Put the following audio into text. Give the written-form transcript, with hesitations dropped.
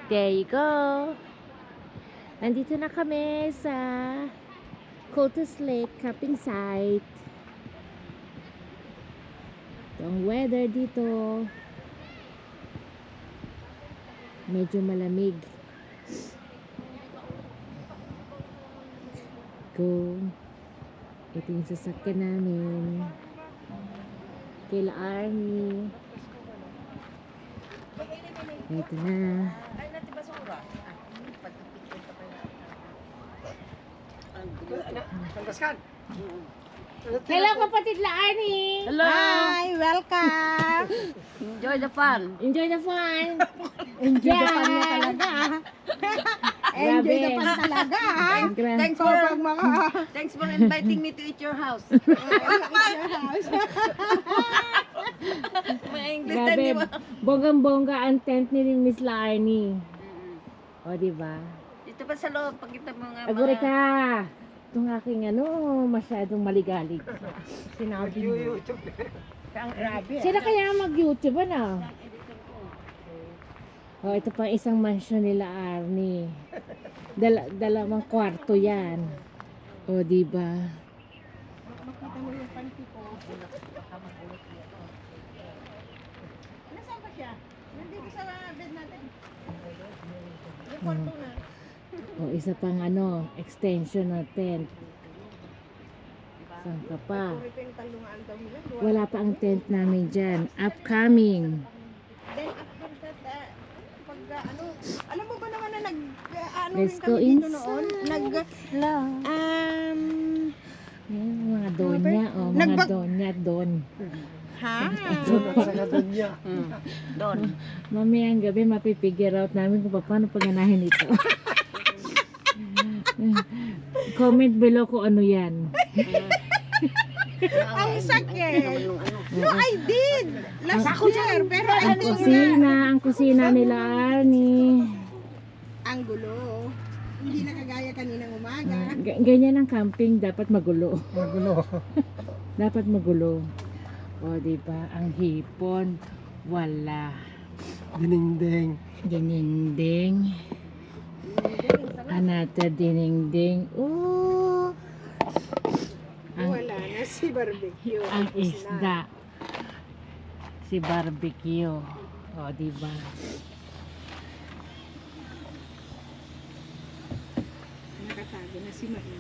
There you go. Nandito na kami sa Cultus Lake camping site. Ito ang weather dito. Medyo malamig. Go. Ito yung sasakyan namin. Kila Arnie. Ito na. Hello kapatid La Arnie. Hello. Hi, welcome. Enjoy the fun. Enjoy the fun. Enjoy the fun mo talaga. Enjoy the fun talaga. Thanks For for mga thanks for inviting me to eat your house. your house. May English na di Grabe, ba? bonggang-bongga ang tent ni Miss La Arnie. O, diba? Dito pa sa loob, pagkita mo nga Agore ka! Itong aking masyadong maligalig. Sinabi mo. Ang grabe. Sila kaya mag-YouTube, ano? O, ito pa isang mansion nila Arnie. Dalawang kwarto yan. O, diba? Makita mo yung panty ko. Nasaan ba siya? Nandito sa bed natin. Yung kwarto na. O, isa pang extension ng tent. Saan ka pa? Puro ito yung talungaan daw nila. Wala pa ang tent namin dyan. Upcoming. Then after that, pag alam mo ba naman na Let's rin go kami dito noon? Love. Yan, mga donya. O, mga Nagbag- donya, don. Ha? Doon. Mamayang gabi, mapipigure out namin kung paano paganahin ito. Comment below kung ano yan. Ang sakit. No, I did. Last year. Pero I think Ang kusina nila Arnie. ang gulo. Hindi na kagaya kaninang umaga. Ganyan ang camping, dapat magulo. Dapat magulo. O, diba? Ang hipon, wala. Dininding. Dininding. Another dininding. Oh! Wala na si barbecue. Ang isda. Si barbecue. O, diba? Nakatago na si Maria.